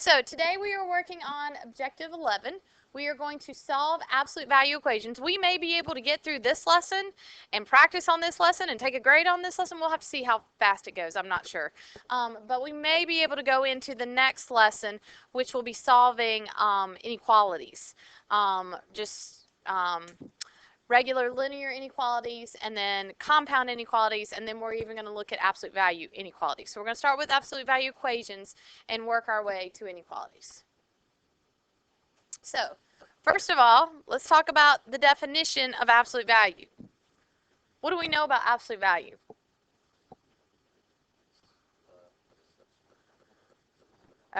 So today we are working on Objective 11. We are going to solve absolute value equations. We may be able to get through this lesson and practice on this lesson and take a grade on this lesson. We'll have to see how fast it goes. I'm not sure. But we may be able to go into the next lesson, which will be solving inequalities. Regular linear inequalities, and then compound inequalities, and then we're even going to look at absolute value inequalities. So we're going to start with absolute value equations and work our way to inequalities. So first of all, let's talk about the definition of absolute value. What do we know about absolute value?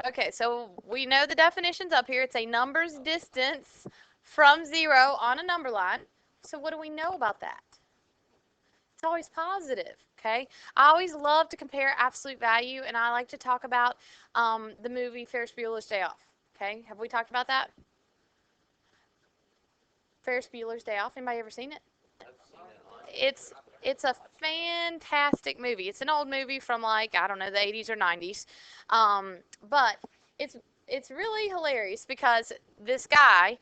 Okay, so we know the definition's up here. It's a number's distance from 0 on a number line. So what do we know about that? It's always positive, okay? I always love to compare absolute value, and I like to talk about the movie Ferris Bueller's Day Off, okay? Have we talked about that? Ferris Bueller's Day Off. Anybody ever seen it? It's a fantastic movie. It's an old movie from, like, I don't know, the 80s or 90s. But it's really hilarious because this guy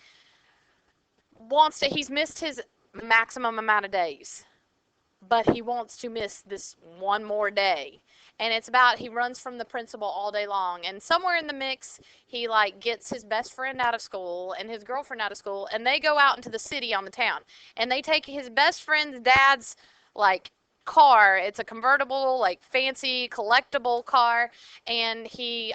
he's missed his maximum amount of days, but he wants to miss this one more day. And it's about, he runs from the principal all day long, and somewhere in the mix he like gets his best friend out of school and his girlfriend out of school, and they go out into the city on the town, and they take his best friend's dad's like car. It's a convertible, like fancy collectible car, and he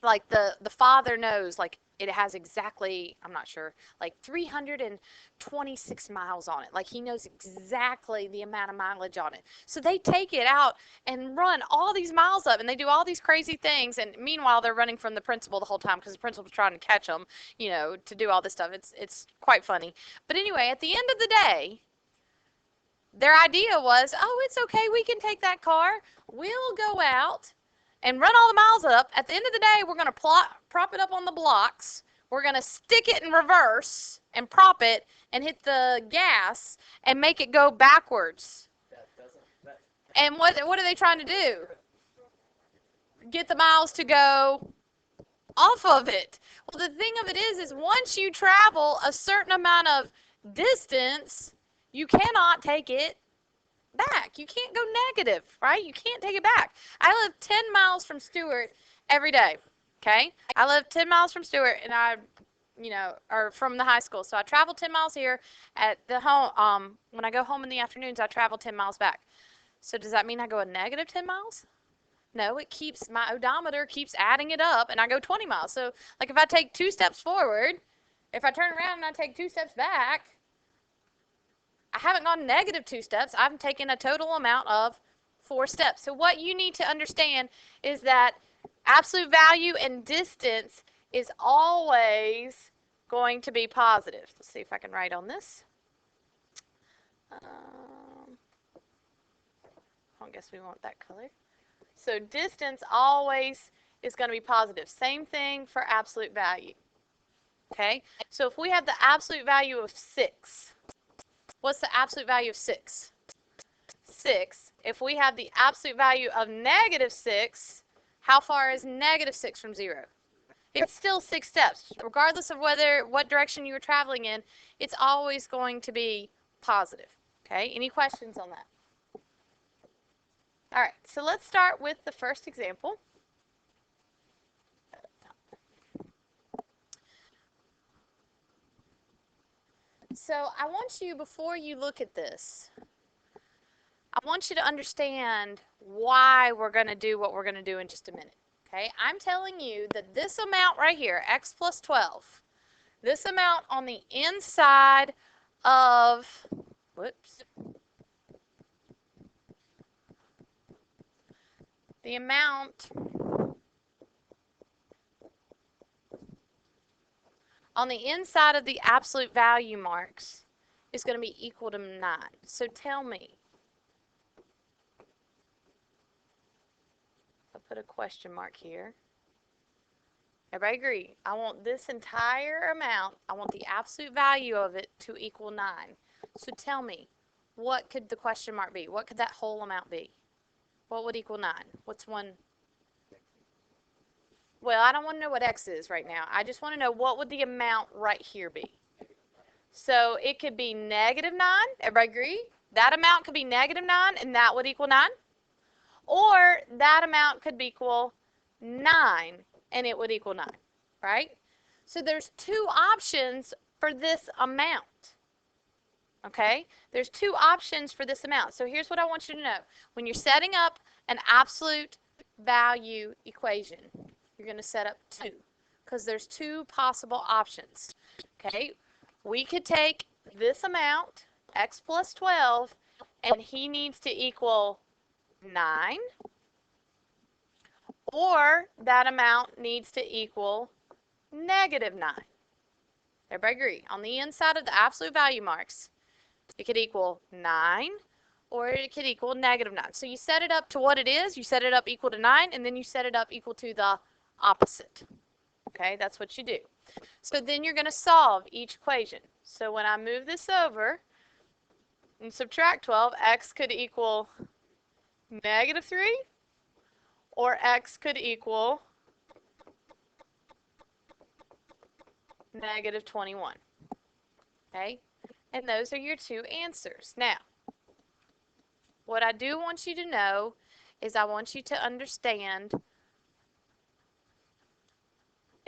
like the father knows like it has exactly, I'm not sure, like 326 miles on it. Like he knows exactly the amount of mileage on it. So they take it out and run all these miles up, and they do all these crazy things. And meanwhile, they're running from the principal the whole time because the principal's trying to catch them, you know, to do all this stuff. It's quite funny. But anyway, at the end of the day, their idea was, oh, it's okay, we can take that car. We'll go out and run all the miles up. At the end of the day, we're going to prop it up on the blocks. We're going to stick it in reverse and prop it and hit the gas and make it go backwards. And what are they trying to do? Get the miles to go off of it. Well, the thing of it is once you travel a certain amount of distance, you cannot take it back. You can't go negative, right? You can't take it back. I live 10 miles from Stewart every day, okay? I live 10 miles from Stewart, and or from the high school. So I travel 10 miles here at the home. When I go home in the afternoons, I travel 10 miles back. So does that mean I go a negative 10 miles? No, it keeps, my odometer keeps adding it up, and I go 20 miles. So like if I take 2 steps forward, if I turn around and I take 2 steps back, I haven't gone negative 2 steps. I've taken a total amount of 4 steps. So what you need to understand is that absolute value and distance is always going to be positive. Let's see if I can write on this. I guess we want that color. So distance always is going to be positive. Same thing for absolute value. Okay? So if we have the absolute value of 6, what's the absolute value of 6? 6. If we have the absolute value of negative 6, how far is negative 6 from 0? It's still 6 steps. Regardless of what direction you were traveling in, it's always going to be positive. Okay? Any questions on that? All right, so let's start with the first example. So I want you, before you look at this, I want you to understand why we're going to do what we're going to do in just a minute. Okay, I'm telling you that this amount right here, x plus 12, this amount on the inside of, the amount on the inside of the absolute value marks is going to be equal to 9. So tell me, I'll put a question mark here. Everybody agree? I want this entire amount, I want the absolute value of it to equal 9. So tell me, what could the question mark be? What could that whole amount be? What would equal 9? What's one? Well, I don't want to know what x is right now. I just want to know what would the amount right here be. So it could be negative 9. Everybody agree? That amount could be negative 9, and that would equal 9. Or that amount could equal 9, and it would equal 9, right? So there's two options for this amount. Okay? There's two options for this amount. So here's what I want you to know. When you're setting up an absolute value equation, you're going to set up two, because there's two possible options. Okay? We could take this amount, x plus 12, and he needs to equal 9, or that amount needs to equal negative 9. Everybody agree? On the inside of the absolute value marks, it could equal 9, or it could equal negative 9. So you set it up to what it is, you set it up equal to 9, and then you set it up equal to the opposite. Okay, that's what you do. So then you're going to solve each equation. So when I move this over and subtract 12, x could equal negative 3, or x could equal negative 21. Okay, and those are your two answers. Now, what I do want you to know is I want you to understand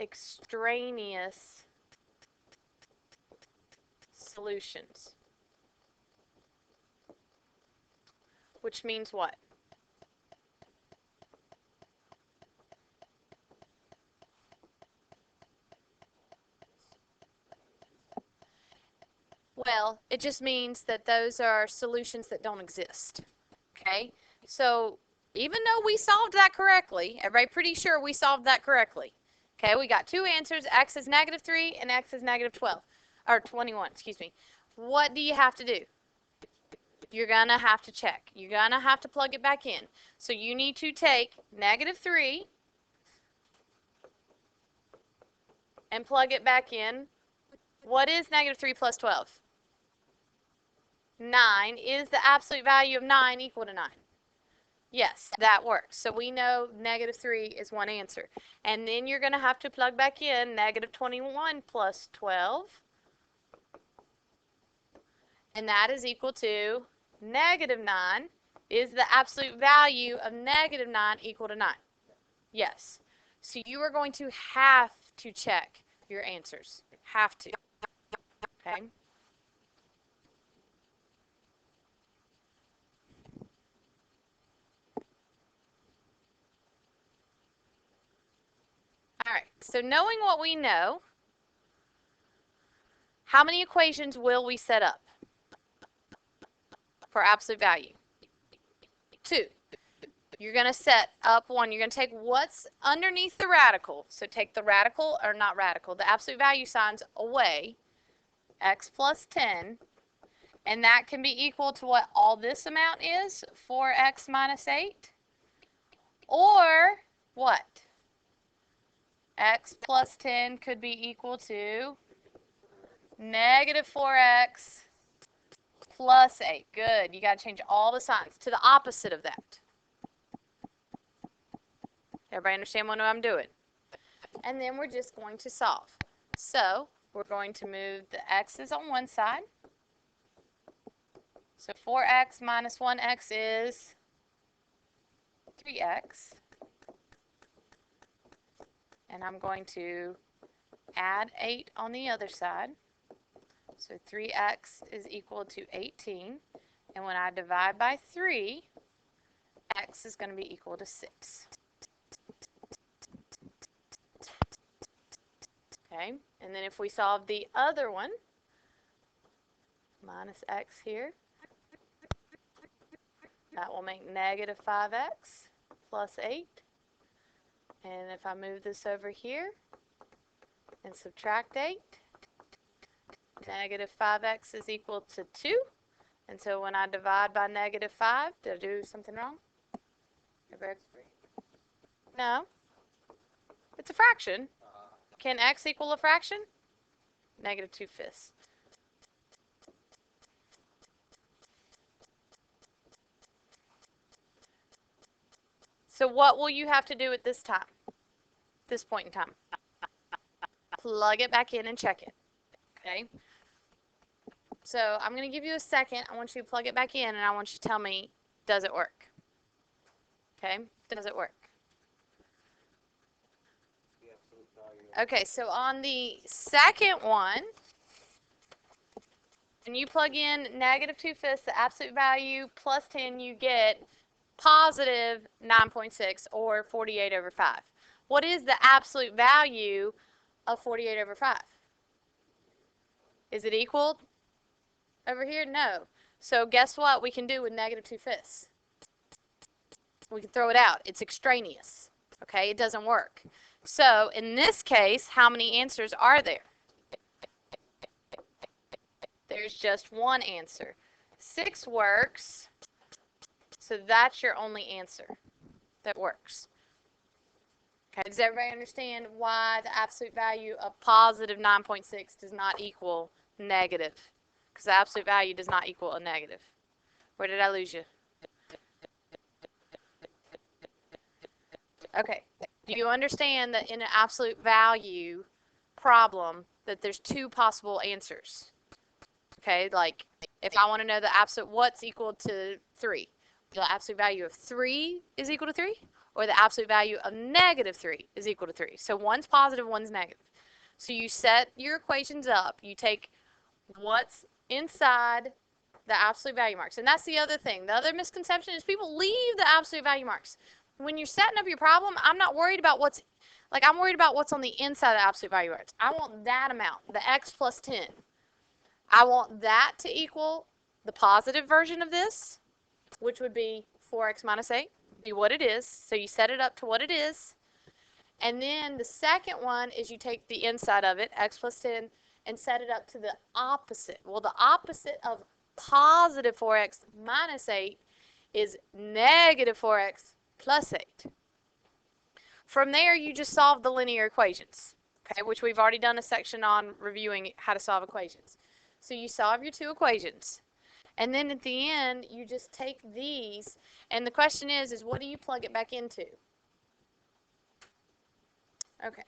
extraneous solutions. Which means what? Well, it just means that those are solutions that don't exist. Okay? So even though we solved that correctly, everybody pretty sure we solved that correctly. Okay, we got two answers. X is negative 3 and x is negative 12. Or 21, excuse me. What do you have to do? You're going to have to check. You're going to have to plug it back in. So you need to take negative 3 and plug it back in. What is negative 3 plus 12? 9. Is the absolute value of 9 equal to 9? Yes, that works. So we know negative 3 is one answer. And then you're going to have to plug back in negative 21 plus 12. And that is equal to negative 9. Is the absolute value of negative 9 equal to 9? Yes. So you are going to have to check your answers. Have to. Okay? All right. So knowing what we know, how many equations will we set up for absolute value? 2. You're going to set up 1. You're going to take what's underneath the radical. So take the radical, or not radical, the absolute value signs away, x plus 10, and that can be equal to what all this amount is, 4x minus 8, or what? X plus 10 could be equal to negative 4x plus 8. Good. You got to change all the signs to the opposite of that. Everybody understand what I'm doing? And then we're just going to solve. So we're going to move the x's on one side. So 4x minus 1x is 3x. And I'm going to add 8 on the other side. So 3x is equal to 18. And when I divide by 3, x is going to be equal to 6. Okay, and then if we solve the other one, minus x here, that will make negative 5x plus 8. And if I move this over here and subtract 8, negative 5x is equal to 2. And so when I divide by negative 5, did I do something wrong? No. It's a fraction. Can x equal a fraction? Negative 2/5. So what will you have to do at this time? this point in time. Plug it back in and check it. Okay? So I'm going to give you a second. I want you to plug it back in, and I want you to tell me, does it work? Okay? Does it work? Okay, so on the second one, when you plug in negative 2/5, the absolute value, plus 10, you get positive 9.6, or 48 over 5. What is the absolute value of 48 over 5? Is it equal over here? No. So guess what we can do with negative 2/5? We can throw it out. It's extraneous. Okay, it doesn't work. So in this case, how many answers are there? There's just one answer. 6 works, so that's your only answer that works. Okay, does everybody understand why the absolute value of positive 9.6 does not equal negative? Because the absolute value does not equal a negative. Where did I lose you? Okay, do you understand that in an absolute value problem that there's 2 possible answers? Okay, like if I want to know the absolute what's equal to 3, the absolute value of 3 is equal to 3, or the absolute value of negative 3 is equal to 3. So one's positive, one's negative. So you set your equations up. You take what's inside the absolute value marks. And that's the other thing. The other misconception is people leave the absolute value marks. When you're setting up your problem, I'm not worried about what's, like I'm worried about what's on the inside of the absolute value marks. I want that amount, the x plus 10. I want that to equal the positive version of this, which would be 4x minus 8, be what it is. So you set it up to what it is. And then the second one is you take the inside of it, x plus 10, and set it up to the opposite. Well, the opposite of positive 4x minus 8 is negative 4x plus 8. From there, you just solve the linear equations, okay, which we've already done a section on reviewing how to solve equations. So you solve your 2 equations. And then at the end, you just take these, and the question is what do you plug it back into? Okay.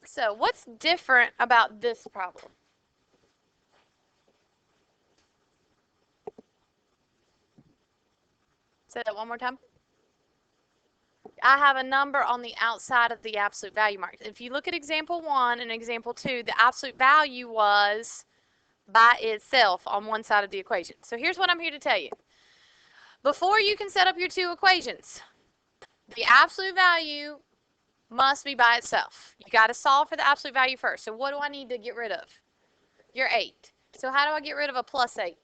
So what's different about this problem? Say that one more time. I have a number on the outside of the absolute value mark. If you look at example 1 and example 2, the absolute value was by itself on one side of the equation. So here's what I'm here to tell you. Before you can set up your 2 equations, the absolute value must be by itself. You got to solve for the absolute value first. So what do I need to get rid of? Your 8. So how do I get rid of a plus 8?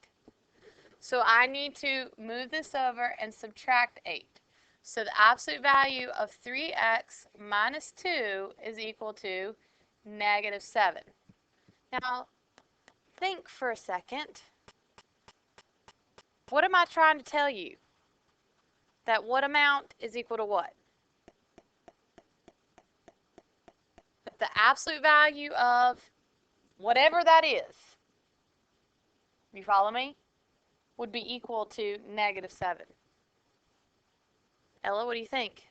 So I need to move this over and subtract 8. So the absolute value of 3x minus 2 is equal to negative 7. Now, think for a second. What am I trying to tell you? That what amount is equal to what? The absolute value of whatever that is, you follow me, would be equal to negative 7. Ella, what do you think?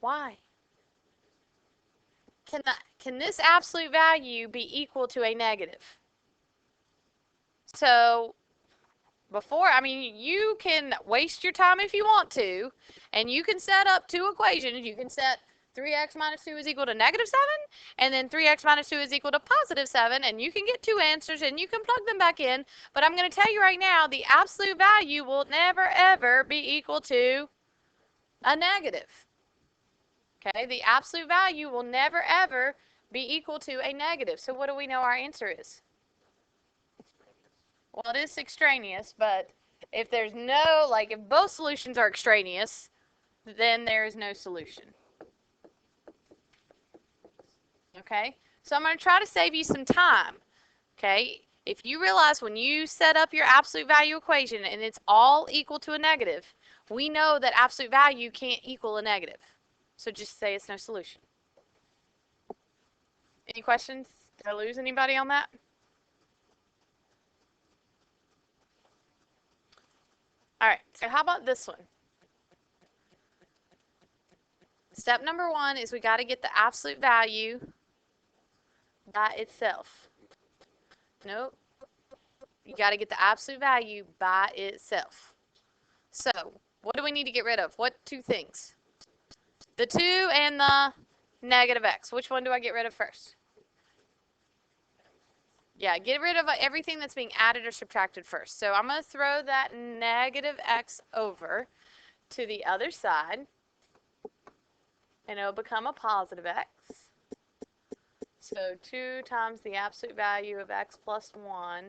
Why? Can this absolute value be equal to a negative? So before, I mean, you can waste your time if you want to, and you can set up 2 equations. You can set 3x minus 2 is equal to negative 7, and then 3x minus 2 is equal to positive 7, and you can get 2 answers, and you can plug them back in. But I'm going to tell you right now, the absolute value will never, ever be equal to a negative. Okay, the absolute value will never, ever be equal to a negative. So what do we know our answer is? Well, it is extraneous, but if there's no, like if both solutions are extraneous, then there is no solution. Okay, so I'm going to try to save you some time. Okay, if you realize when you set up your absolute value equation and it's all equal to a negative, we know that absolute value can't equal a negative. So just say it's no solution. Any questions? Did I lose anybody on that? All right, so how about this one? Step number 1 is we got to get the absolute value by itself. Nope. You got to get the absolute value by itself. So, what do we need to get rid of? What two things? The 2 and the negative x. Which one do I get rid of first? Yeah, get rid of everything that's being added or subtracted first. So I'm going to throw that negative x over to the other side, and it'll become a positive x. So 2 times the absolute value of x plus 1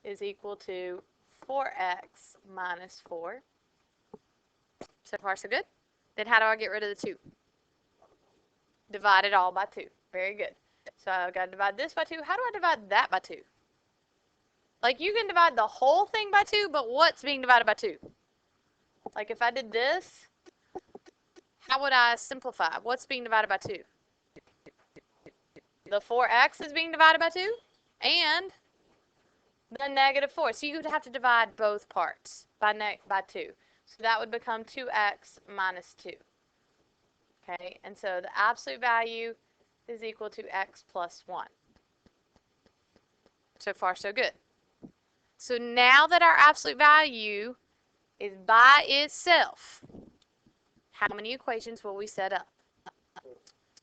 is equal to 4x minus 4. So far, so good. Then how do I get rid of the 2? Divide it all by 2. Very good. So I've got to divide this by 2. How do I divide that by 2? Like, you can divide the whole thing by 2, but what's being divided by 2? Like, if I did this, how would I simplify? What's being divided by 2? The 4x is being divided by 2, and the negative 4. So you would have to divide both parts by 2. So that would become 2x minus 2. Okay, and so the absolute value is equal to x plus 1. So far, so good. So now that our absolute value is by itself, how many equations will we set up?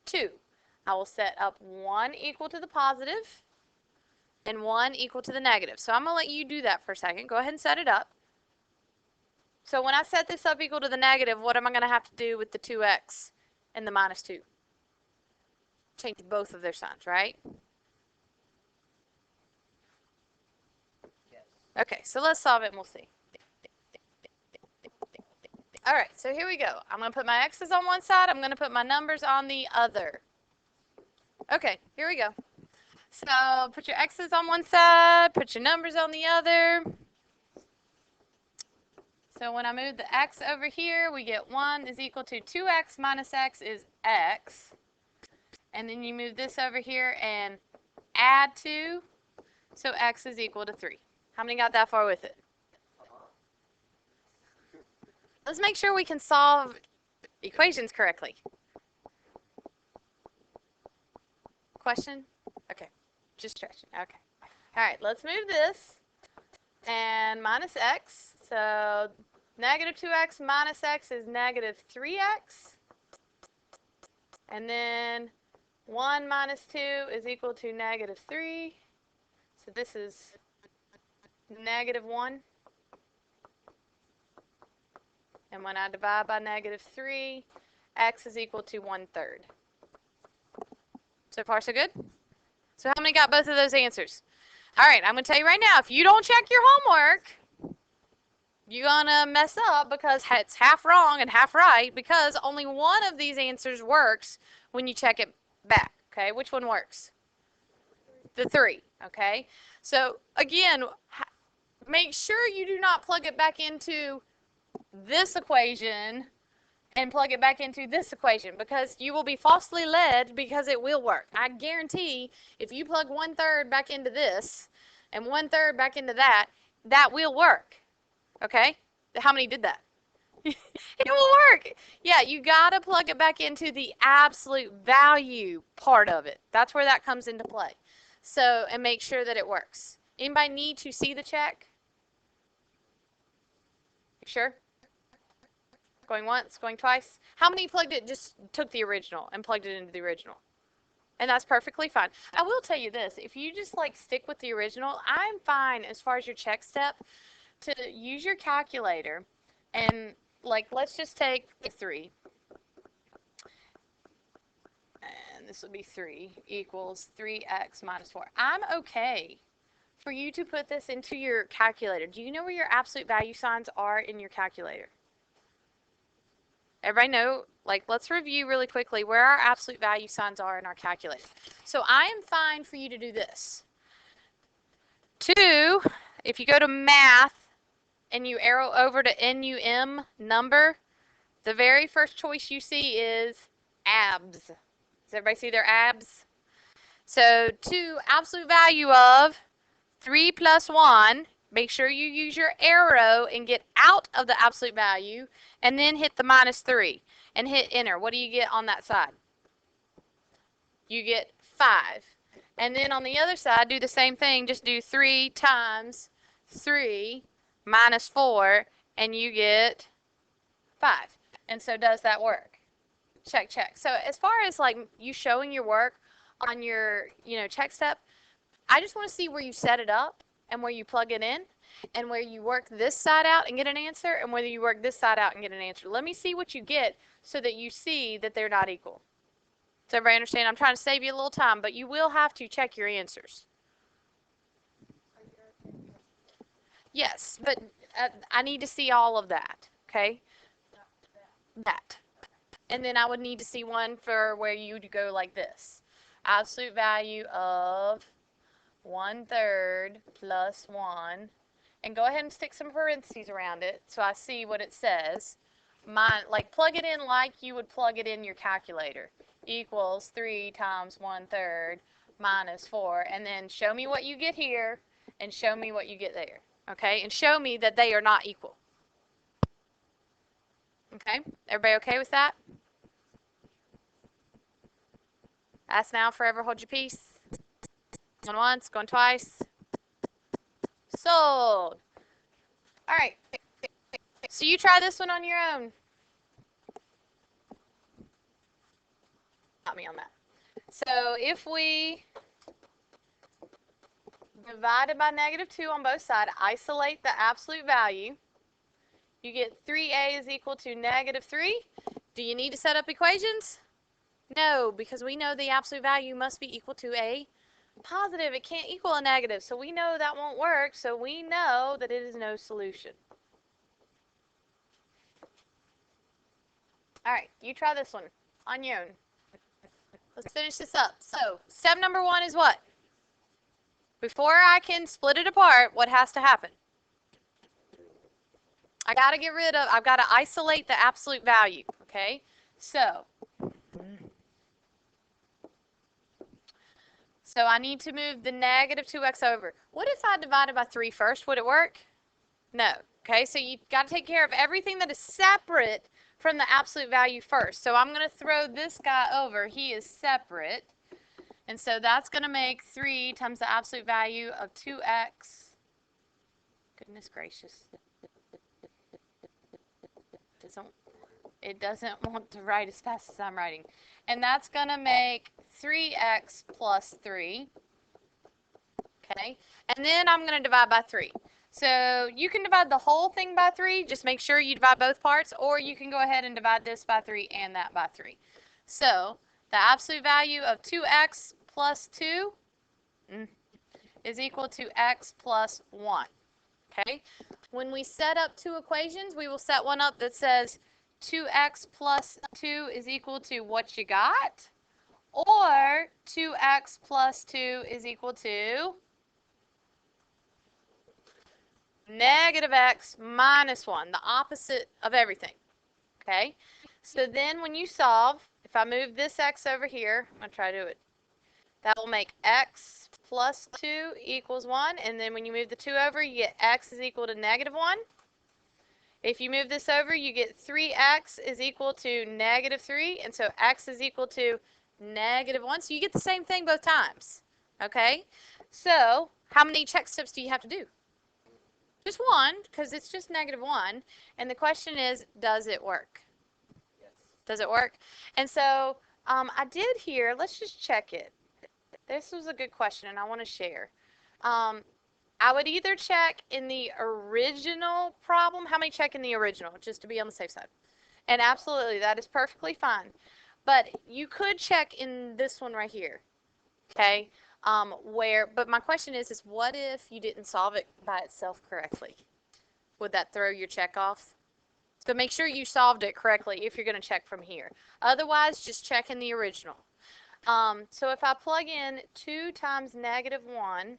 2. I will set up 1 equal to the positive and 1 equal to the negative. So I'm going to let you do that for a second. Go ahead and set it up. So when I set this up equal to the negative, what am I going to have to do with the 2x and the minus 2? Change both of their signs, right? Yes. Okay, so let's solve it and we'll see. All right, so here we go. I'm going to put my x's on one side. I'm going to put my numbers on the other. Okay, here we go. So put your x's on one side, put your numbers on the other. So when I move the x over here, we get 1 is equal to 2x minus x is x. And then you move this over here and add 2. So x is equal to 3. How many got that far with it? Let's make sure we can solve equations correctly. Question? Okay, just stretching. Okay. All right, let's move this. And minus x. So negative 2x minus x is negative 3x. And then 1 minus 2 is equal to negative 3. So this is negative 1. And when I divide by negative 3, x is equal to 1/3. So far, so good? So how many got both of those answers? All right, I'm going to tell you right now, if you don't check your homework, you're going to mess up because it's half wrong and half right, because only one of these answers works when you check it back. Okay, which one works? The 3. Okay, so again, make sure you do not plug it back into this equation and plug it back into this equation, because you will be falsely led, because it will work. I guarantee if you plug 1/3 back into this and 1/3 back into that, that will work. Okay? How many did that? It will work. Yeah, you got to plug it back into the absolute value part of it. That's where that comes into play. So, and make sure that it works. Anybody need to see the check? You sure? Going once, going twice? How many plugged it, just took the original and plugged it into the original? And that's perfectly fine. I will tell you this, if you just like stick with the original, I'm fine as far as your check step to use your calculator and like, let's just take the 3. And this would be 3 equals 3x minus 4. I'm okay for you to put this into your calculator. Do you know where your absolute value signs are in your calculator? Everybody know, like, let's review really quickly where our absolute value signs are in our calculator. So I am fine for you to do this. 2, if you go to math and you arrow over to NUM number, the very first choice you see is abs. Does everybody see their abs? So 2, absolute value of 3 plus 1. Make sure you use your arrow and get out of the absolute value, and then hit the minus 3. and hit enter. What do you get on that side? You get 5. And then on the other side, do the same thing. Just do 3 times 3 minus 4, and you get 5. And so does that work? Check, check. So as far as like you showing your work on your, check step, I just want to see where you set it up and where you plug it in and where you work this side out and get an answer and whether you work this side out and get an answer. Let me see what you get so that you see that they're not equal. Does everybody understand? I'm trying to save you a little time, but you will have to check your answers. Yes, but I need to see all of that, okay? That. And then I would need to see one for where you would go like this. Absolute value of 1/3 plus 1. And go ahead and stick some parentheses around it so I see what it says. Like plug it in like you would plug it in your calculator. Equals 3 times 1/3 minus 4. And then show me what you get here and show me what you get there. Okay? And show me that they are not equal. Okay? Everybody okay with that? Ask now, forever hold your peace. Going once, going twice. Sold. All right. So you try this one on your own. Got me on that. So if we divide it by -2 on both sides, isolate the absolute value, you get 3a is equal to -3. Do you need to set up equations? No, because we know the absolute value must be equal to a positive. It can't equal a negative, so we know that won't work, so we know that it is no solution. All right, you try this one on your own. Let's finish this up. So, step number 1 is what? Before I can split it apart, what has to happen? I've got to isolate the absolute value, okay? So I need to move the -2x over. What if I divided by 3 first? Would it work? No. Okay, so you've got to take care of everything that is separate from the absolute value first. So I'm going to throw this guy over. He is separate. And so that's going to make 3 times the absolute value of 2x. Goodness gracious. It doesn't want to write as fast as I'm writing. And that's going to make 3x plus 3. Okay, and then I'm going to divide by 3. So you can divide the whole thing by 3. Just make sure you divide both parts, or you can go ahead and divide this by 3 and that by 3. So the absolute value of 2x plus 2 is equal to x plus 1. Okay, when we set up two equations, we will set one up that says 2x plus 2 is equal to what you got, or 2x plus 2 is equal to -x minus 1, the opposite of everything. Okay, so then when you solve, if I move this x over here, I'm going to try to do it. That will make x plus 2 equals 1, and then when you move the 2 over, you get x is equal to -1. If you move this over, you get 3x is equal to -3, and so x is equal to -1. So you get the same thing both times. Okay, so how many check steps do you have to do? Just one, because it's just -1. And the question is, does it work? Yes. Does it work? And so I did here, let's just check it. This was a good question, and I want to share. I would either check in the original problem. How many check in the original, just to be on the safe side? And absolutely, that is perfectly fine. But you could check in this one right here, okay? But my question is what if you didn't solve it by itself correctly? Would that throw your check off? So make sure you solved it correctly if you're going to check from here. Otherwise, just check in the original. So if I plug in 2 times -1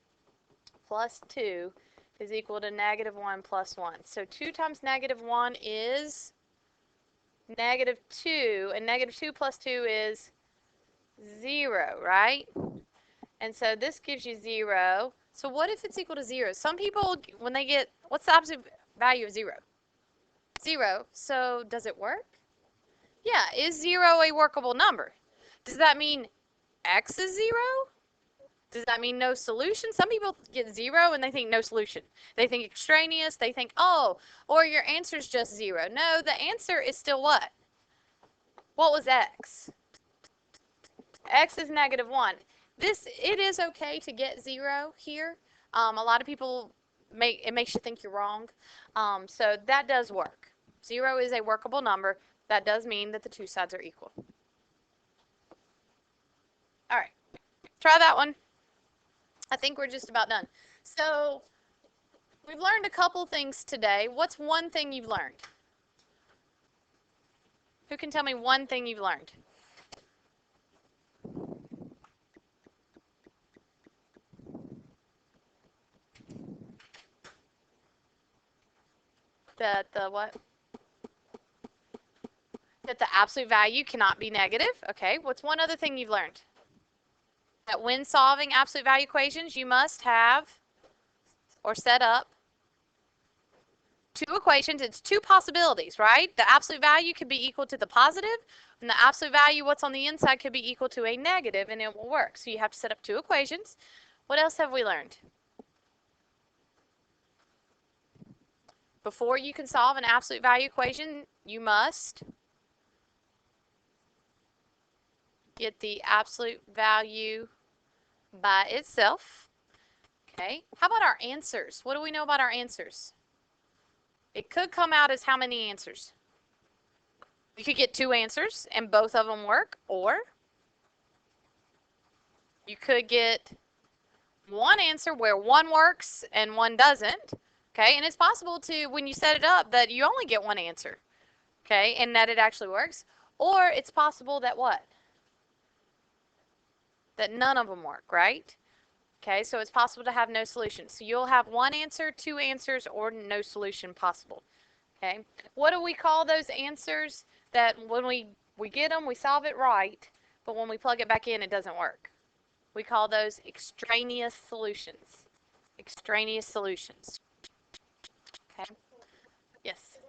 plus 2 is equal to -1 plus 1. So 2 times -1 is -2, and -2 plus 2 is 0, right? And so this gives you 0. So what if it's equal to 0? Some people, when they get, what's the opposite value of 0? 0. So does it work? Yeah, is 0 a workable number? Does that mean x is 0? Does that mean no solution? Some people get 0 and they think no solution. They think extraneous. They think, oh, or your answer is just 0. No, the answer is still what? What was x? X is -1. It is okay to get 0 here. A lot of people it makes you think you're wrong. So that does work. 0 is a workable number. That does mean that the two sides are equal. All right, try that one. I think we're just about done. So we've learned a couple things today. What's one thing you've learned? Who can tell me one thing you've learned? That the what? That the absolute value cannot be negative. Okay, what's one other thing you've learned? That when solving absolute value equations, you must have or set up two equations. It's two possibilities, right? The absolute value could be equal to the positive, and the absolute value, what's on the inside, could be equal to a negative, and it will work. So you have to set up two equations. What else have we learned? Before you can solve an absolute value equation, you must get the absolute value by itself. Okay. How about our answers? What do we know about our answers? It could come out as how many answers? You could get two answers and both of them work, or you could get one answer where one works and one doesn't. Okay. And it's possible to, when you set it up, that you only get one answer. Okay. And that it actually works. Or it's possible that what? That none of them work, right? Okay, so it's possible to have no solution. So you'll have one answer, two answers, or no solution possible. Okay, what do we call those answers that when we get them, we solve it right, but when we plug it back in, it doesn't work? We call those extraneous solutions. Extraneous solutions. Okay, yes.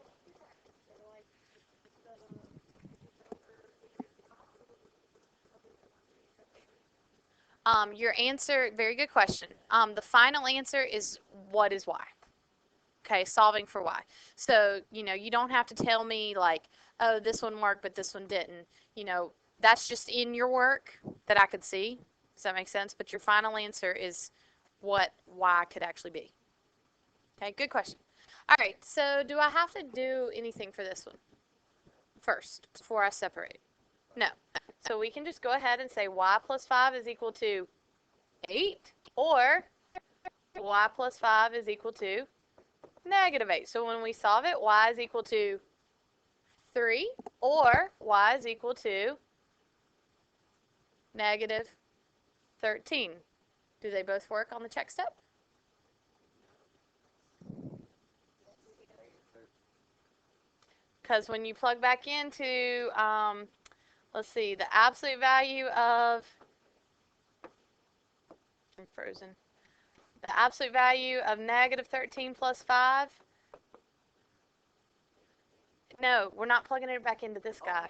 Your answer, very good question. The final answer is what is y? Okay, solving for y. So, you don't have to tell me like, oh, this one worked, but this one didn't. That's just in your work that I could see. Does that make sense? But your final answer is what y could actually be. Okay, good question. All right, so do I have to do anything for this one first before I separate? No. So we can just go ahead and say y plus 5 is equal to 8, or y plus 5 is equal to -8. So when we solve it, y is equal to 3, or y is equal to -13. Do they both work on the check step? Because when you plug back into, let's see, the absolute value of, I'm frozen, the absolute value of -13 plus 5, no, we're not plugging it back into this guy.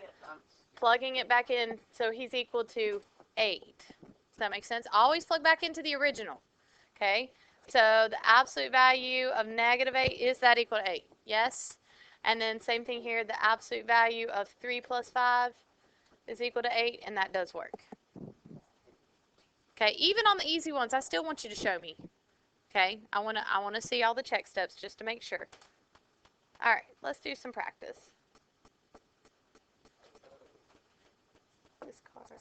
Plugging it back in, so he's equal to 8. Does that make sense? Always plug back into the original. Okay, so the absolute value of -8, is that equal to 8? Yes. And then same thing here, the absolute value of 3 plus 5 is equal to 8, and that does work. Okay, even on the easy ones, I still want you to show me. Okay, I want to see all the check steps just to make sure. All right, let's do some practice. This car